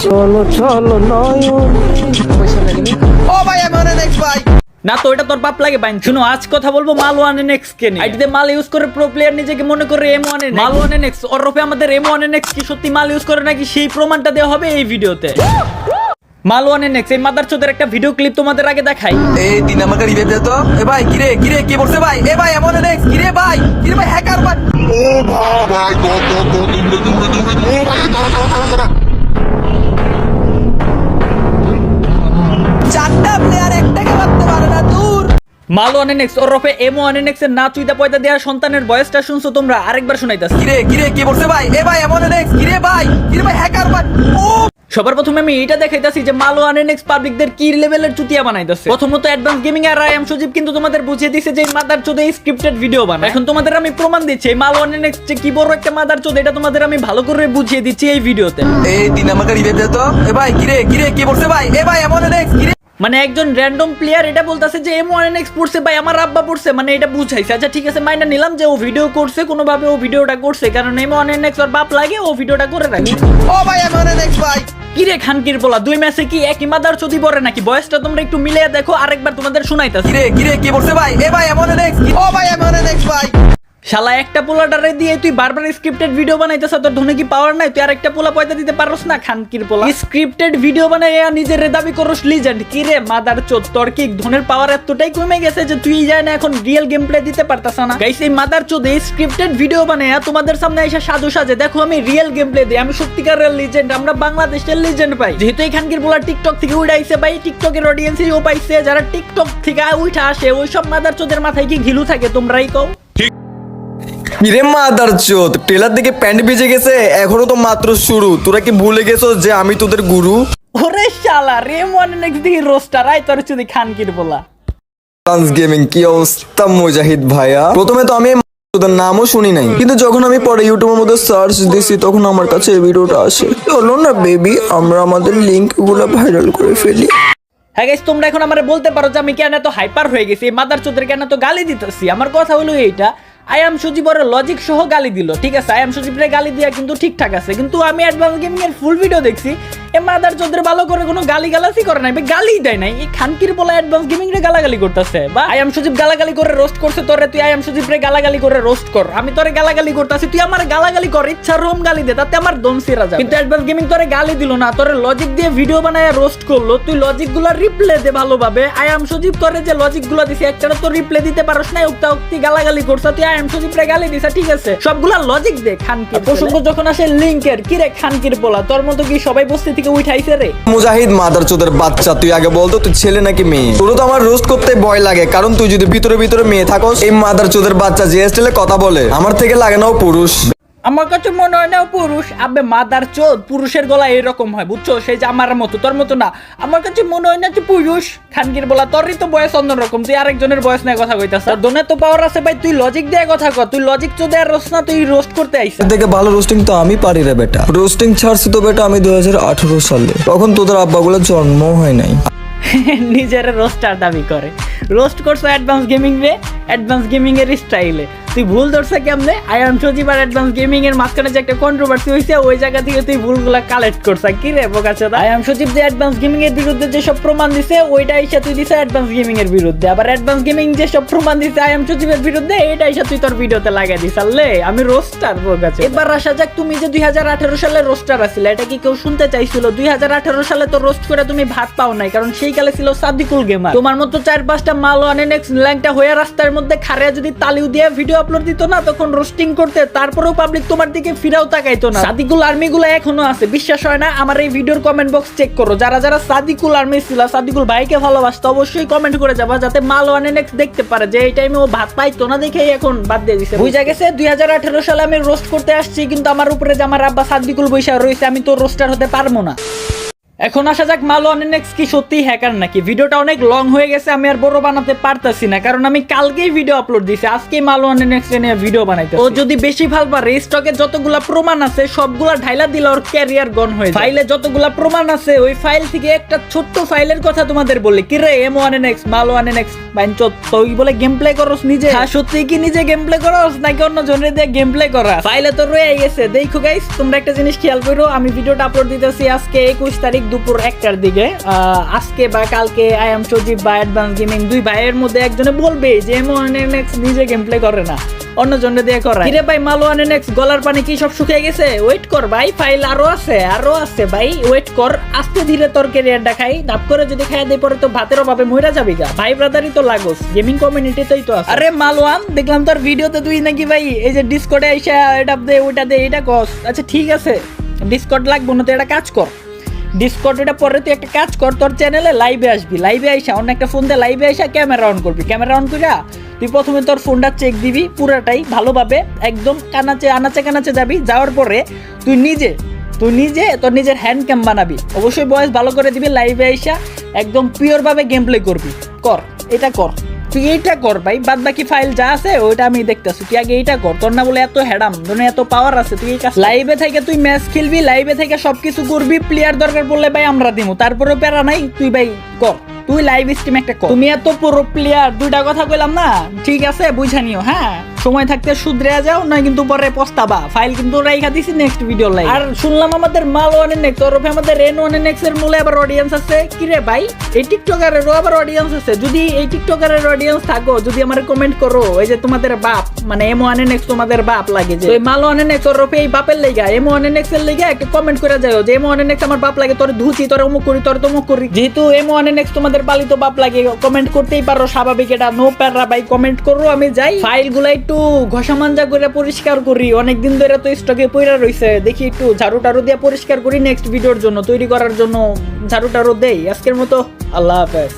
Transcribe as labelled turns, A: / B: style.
A: চলো চলো নয়ন।
B: ও ভাই আমি অনেক নেক্সট ভাই।
C: না তো এটা তোর বাপ লাগে বাইন। শুনো আজ কথা বলবো মাল1nx কে নিয়ে। আইডিতে মাল ইউজ করে প্রো প্লেয়ার নিজেকে মনে করে M1nx। মাল1nx ওরফে আমাদের M1nx কি সত্যি মাল ইউজ করে নাকি সেই প্রমাণটা দেওয়া হবে এই ভিডিওতে। মাল1nx এই মাদারচোদের একটা ভিডিও ক্লিপ তোমাদের আগে দেখাই।
B: এই তিন আমাকে রিভাইভ দে তো। এ ভাই কিরে কিরে কি বলছে ভাই? এ ভাই এমন নেক্সট কিরে ভাই হ্যাকার ভাই। চারটা প্লেয়ার একটাকে মারতে পারে না দূর।
C: মাল1nx ওরফে M1nx এর না চুইদা পয়দা দেওয়া সন্তানের ভয়েসটা শুনছো তোমরা? আরেকবার শোনাইতাছি।
B: কিরে কিরে কি বলছে ভাই? এ ভাই এমন নেক্সট কিরে ভাই হ্যাকার ভাই। ও
C: সবার প্রথমে আমি এটা দেখাইতাছি যে মাল1nx পাবলিকদের কি লেভেলের চুতিয়া বানাইতাছে। প্রথমত অ্যাডভান্স গেমিং আর আই এম সজীব কিন্তু তোমাদের বুঝিয়ে দিয়েছে যে মাদারচোদে স্ক্রিপ্টেড ভিডিও বানায়। এখন তোমাদের আমি প্রমাণ দিচ্ছি এই মাল1nx যে কি বড় একটা মাদারচোদ, এটা তোমাদের আমি ভালো করে বুঝিয়ে দিচ্ছি এই ভিডিওতে।
B: এই তিন আমাকে রিভাইভ দে তো। এ ভাই কিরে কিরে কি বলছে ভাই? এ ভাই এমন নেক্সট কিরে
C: মানে একজন র্যান্ডম প্লেয়ার এটা বলতাছে যে M1nx পড়ছে ভাই, আমার আব্বা পড়ছে, মানে এটা বুঝাইছে। আচ্ছা ঠিক আছে মাইনা নিলাম যে ও ভিডিও করছে, কোনোভাবে ও ভিডিওটা করছে, কারণ M1nx ওর বাপ লাগে, ও ভিডিওটা করে রাখি।
B: ও ভাই এমন নেক্সট ভাই।
C: কিরে খানকির বলা, দুই ম্যাচে কি একই মাদারচোদই পড়ে নাকি? বয়সটা তোমরা একটু মিলিয়ে দেখো, আরেকবার তোমাদের শোনাইতাছি।
B: কিরে কিরে কি বলছে ভাই? এ ভাই এমন নেক্সট। ও ভাই এমন নেক্সট ভাই।
C: শালা একটা পোলাটারে দিয়ে তুই বারবার স্ক্রিপ্টেড ভিডিও বানাইতেছ, তোর ধনে কি পাওয়ার নাই? তুই আরেকটা পোলা পয়দা দিতে পারোস না? খানকির পোলা স্ক্রিপ্টেড ভিডিও বানাইয়া নিজের দাবি করস লিজেন্ড। কি রে মাদারচোদ, তোর কি ধনের পাওয়ার এতটাই কমে গেছে যে তুই যায় না এখন রিয়েল গেম প্লে দিতে পারতাছ না? গাইস এই মাদারচোদ এই স্ক্রিপ্টেড ভিডিও বানাইয়া তোমাদের সামনে এসে সাধু সাজে, দেখো আমি রিয়েল গেম প্লে দিই, আমি সত্যিকারের লিজেন্ড, আমরা বাংলাদেশের লিজেন্ড পাই। যেহেতু এই খানকির পোলা টিকটক থেকে উঠে আইছে ভাই, টিকটকের অডিয়েন্সই ও পাইছে, যারা টিকটক থেকে উঠে আসে ওই সব মাদারচোদের মাথায় কি ঘিলু থাকে তোমরাই কও।
D: কিরে মাদারচোদ, ট্রেলার দেখে প্যান্ট ভিজে গেছে, এখনো তো মাত্র শুরু। তোরা কি ভুলে গেছো যে আমি তোদের গুরু?
C: ওরে শালা M1nx দিকে রোস্টার আই তোর চুদি খানকির বলা।
D: গেমিং কি অবস্থা মুজাহিদ ভাইয়া? প্রথমে তো আমি তোদের নামও শুনি নাই, কিন্তু যখন আমি পরে ইউটিউবের মধ্যে সার্চ দিছি তখন আমার কাছে এই ভিডিওটা আসে। চলো না বেবি আমরা আমাদের লিংক গুলো ভাইরাল করে ফেলি।
C: হ্যাঁ গাইস তোমরা এখন আমারে বলতে পারো যে আমি কেন এত হাইপার হয়ে গেছি, মাদারচোদের কেন এত গালি দিতেছি। আমার কথা হলো এইটা, আই এম সজীবর লজিক সহ গালি দিল, ঠিক আছে, আই এম সজীবরে গালি দিয়া কিন্তু ঠিকঠাক আছে, কিন্তু আমি অ্যাডভান্স গেমিং এর ফুল ভিডিও দেখছি, এ মাদারচোদের ভালো করে কোনো গালি গালাসি করে নাই, গালি দেয় নাই। এই খানকির বলা অ্যাডভান্স গেমিং রে গালাগালি করতেছে, বা আই এম সজীব গালাগালি করে রোস্ট করছে তোরে, তুই আই এম সজীব রে গালাগালি করে রোস্ট কর। আমি তোরে গালাগালি করতেছি, তুই আমার গালাগালি কর, ইচ্ছা রোম গালি দে, তাতে আমার দম সিরা যায়। কিন্তু অ্যাডভান্স গেমিং তোরে গালি দিল না, তোরে লজিক দিয়ে ভিডিও বানায় রোস্ট করলো, তুই লজিক গুলো রিপ্লে দে ভালোভাবে। আই এম সজীব তোরে যে লজিক গুলো দিছে একটা তো রিপ্লে দিতে পারোস না, উক্তা উক্তি গালাগালি করছ, তুই আই এম সজীব রে গালি দিছা, ঠিক আছে, সবগুলা লজিক দে। খানকির প্রসঙ্গ যখন আসে লিংকের, কি রে খানকির বলা, তোর মতো কি সবাই বস্তি থেকে উঠাইছে রে?
D: মুজাহিদ মাদারচোদের বাচ্চা, তুই আগে বলতো তুই ছেলে নাকি মেয়ে? তোর তো আমার রোস্ট করতে ভয় লাগে, কারণ তুই যদি ভিতরে ভিতরে মেয়ে থাকস। এই মাদারচোদের বাচ্চা যে স্টাইলে কথা বলে আমার থেকে লাগে না ও পুরুষ।
C: আমার কাছে মনে হয় না পুরুষ। আবে মাদারচোদ, পুরুষের গলা এরকম হয় বুঝছো, সেই যে আমার মতো, তোর মতো না। আমার কাছে মনে হয় না যে পুরুষ। খানকির বলা, তোরই তো বয়স অন্যরকম, তুই আরেকজনের বয়স নিয়ে কথা কইতাছ। তোর দোনে তো পাওয়ার আছে ভাই, তুই লজিক দিয়ে কথা কর, তুই লজিক চোদে আর রোস্ট না, তুই রোস্ট করতে আইছিস।
D: থেকে ভালো রোস্টিং তো আমি পারি রে বেটা। রোস্টিং ছাড়ছি তো বেটা আমি 2018 সালে, তখন তোদের আব্বাগুলো জন্ম হয় নাই।
C: নিজের রোস্টার দাবি করে, রোস্ট করছো অ্যাডভান্স গেমিং রে, অ্যাডভান্স গেমিং এর স্টাইলে। তুই ভুল ধরছে কেমনে? আই এম সজীব আর অ্যাডভান্স গেমিং এর মাঝখানে যে একটা কন্ট্রোভার্সি হইছে, ওই জায়গা থেকে তুই ভুলগুলা কালেক্ট করছ। কি রে বোকাচোদা? আই এম সজীব যে অ্যাডভান্স গেমিং এর বিরুদ্ধে যে সব প্রমাণ দিছে, ওইটা এসে তুই দিছে অ্যাডভান্স গেমিং এর বিরুদ্ধে। আবার অ্যাডভান্স গেমিং যে সব প্রমাণ দিছে আই এম সজীবের বিরুদ্ধে, এটা এসে তুই তোর ভিডিওতে লাগাই দিছ। আল্লে আমি রোস্টার বোকাচোদা। এবার আসা যাক, তুমি যে 2018 সালে রোস্টার আছিলে, এটা কি কেউ শুনতে চাইছিল? 2018 সালে তো রোস্ট করে তুমি ভাত পাও নাই, কারণ সেই কালে ছিল সাদিকুল গেমার। তোমার মতো 4-5টা মাল1nx ল্যাংটা হয়ে রাস্তার মধ্যে খাড়িয়া যদি তালিউ দিয়ে ভিডিও আপলোড দিত না, তখন রোস্টিং করতে, তারপরেও পাবলিক তোমার দিকে ফিরাও তাকাইতো না। সাদিকুল আর্মি গুলো এখনো আছে, বিশ্বাস হয় না? আমার এই ভিডিওর কমেন্ট বক্স চেক করো, যারা যারা সাদিকুল আর্মি ছিল, সাদিকুল ভাইকে ভালোবাসতো, অবশ্যই কমেন্ট করে যাবা, যাতে মাল1nx দেখতে পারে যে এই টাইমে ও ভাত পাইতো না, দেখেই এখন বাদ দিয়ে দিছে। বুঝা গেছে 2018 সালে আমি রোস্ট করতে আসছি, কিন্তু আমার উপরে যে আমার আব্বা সাদিকুল বৈশা রয়েছে, আমি তো রোস্টার হতে পারবো না। এখন আসা যাক মালোয়ান নেক্সট কি সত্যিই হ্যাকার নাকি। ভিডিওটা অনেক লং হয়ে গেছে, আমি আর বড় বানাতে পারতাছি না, কারণ আমি কালকেই ভিডিও আপলোড দিছি, আজকেই মালোয়ান নেক্সট নিয়ে ভিডিও বানাইতে। ও যদি বেশি ভাল পারে স্টকে যতগুলা প্রমাণ আছে সবগুলা ঢাইলা দিলে ওর ক্যারিয়ার গন হয়ে যায়। ফাইলে যতগুলা প্রমাণ আছে ওই ফাইল থেকে একটা ছোট্ট ফাইলের কথা তোমাদের বলি, কি রে M1NX মালোয়ান NX বাইনচত তুই বলে গেম প্লে করস নিজে? হ্যাঁ সত্যি কি নিজে গেম প্লে করস নাকি অন্য জনের দিয়ে গেম প্লে করা? ফাইলে তো রয়ে গেছে। দেখো গাইস, তোমরা একটা জিনিস খেয়াল করো, আমি ভিডিওটা আপলোড দিতেছি আজকে 21 তারিখ দুপুর 1টার দিকে। আজকে বা কালকে আই এম সজীব বা অ্যাডভান্স গেমিং দুই ভাইয়ের মধ্যে একজনে বলবে যে M1NX নিজে গেম প্লে করে না, অন্য জনের দিয়ে করা। কিরে ভাই মালোয়ান NX গলার পানি কি সব শুকিয়ে গেছে? ওয়েট কর ভাই, ফাইল আরো আছে ভাই, ওয়েট কর, আস্তে ধীরে তোর ক্যারিয়ারটা খাই। ধাপ করে যদি খাই দেই পরে তো ভাতের অভাবে মইরা যাবি গা। ভাই ব্রাদারই তো লাগোস, গেমিং কমিউনিটিতেই তো আছে। আরে মালোয়ান, দেখলাম তোর ভিডিওতে তুই নাকি ভাই এই যে ডিসকর্ডে আইসা এটা দে ওটা দে এটা কস। আচ্ছা ঠিক আছে, ডিসকর্ড লাগবো না তো একটা কাজ কর, ডিসকর্ড এটা পরে তুই একটা কাজ কর, তোর চ্যানেলে লাইভে আসবি, লাইভে আইসা অন্য একটা ফোন দিয়ে লাইভে আইসা ক্যামেরা অন করবি। ক্যামেরা অন কইরা তুই প্রথমে তোর ফোনটা চেক দিবি পুরাটাই ভালোভাবে, একদম আনাচে কানাচে যাবি। যাওয়ার পরে তুই নিজে তোর নিজের হ্যান্ড ক্যাম বানাবি, অবশ্যই ভয়েস ভালো করে দিবি, লাইভে আইসা একদম পিওর ভাবে গেম প্লে করবি। কর, এটা কর, তুই এইটা কর ভাই, বাদ বাকি ফাইল যা আছে ওইটা আমি দেখতেছি, তুই আগে এইটা কর। তোর না বলে এত হ্যাডাম, তোর এত পাওয়ার আছে, তুই এই কাজ লাইভে থেকে তুই ম্যাচ খেলবি, লাইভে থেকে সবকিছু করবি, প্লেয়ার দরকার পড়লে ভাই আমরা দিমু, তারপরেও প্যারা নাই, তুই ভাই কর, তুই লাইভ স্ট্রিম একটা কর। তুমি এত পুরো প্লেয়ার, দুইটা কথা কইলাম না, ঠিক আছে বুঝা নিও। হ্যাঁ সময় থাকতে শুধরে যাও, নয় কিন্তু পরে পস্তাবা। ফাইল কিন্তু রাইখা দিছি নেক্সট ভিডিও লাইভ। আর শুনলাম আমাদের মালোয়ান NX ওরফে আমাদের N1NX এর মূলে আবার অডিয়েন্স আছে। কি রে ভাই, এই টিকটকারেরও আবার অডিয়েন্স আছে? যদি এই টিকটকারের অডিয়েন্স থাকো, যদি আমার কমেন্ট করো এই যে তোমাদের বাপ মানে M1NX তোমাদের বাপ লাগে, যে মালোয়ান NX ওরফে এই বাপের লেগা M1NX এর লেগা একটা কমেন্ট করে যাও যে M1NX আমার বাপ লাগে, তোর ধুচি, তোর অমুক করি, তোর তমুক করি। যেহেতু M1NX তোমাদের পালিত বাপ লাগে, কমেন্ট করতেই পারো, স্বাভাবিক, এটা নো প্যারা ভাই, কমেন্ট করো। আমি যাই ফাইলগুলো একটু ঘষা মাঞ্জা করে পরিষ্কার করি, অনেকদিন ধরে তো স্টকে পইরা রইছে, দেখি একটু ঝাড়ু টাড়ু দিয়ে পরিষ্কার করি, নেক্সট ভিডিওর জন্য তৈরি করার জন্য ঝাড়ু টাড়ু দেই। আজকের মতো আল্লাহ হাফেজ।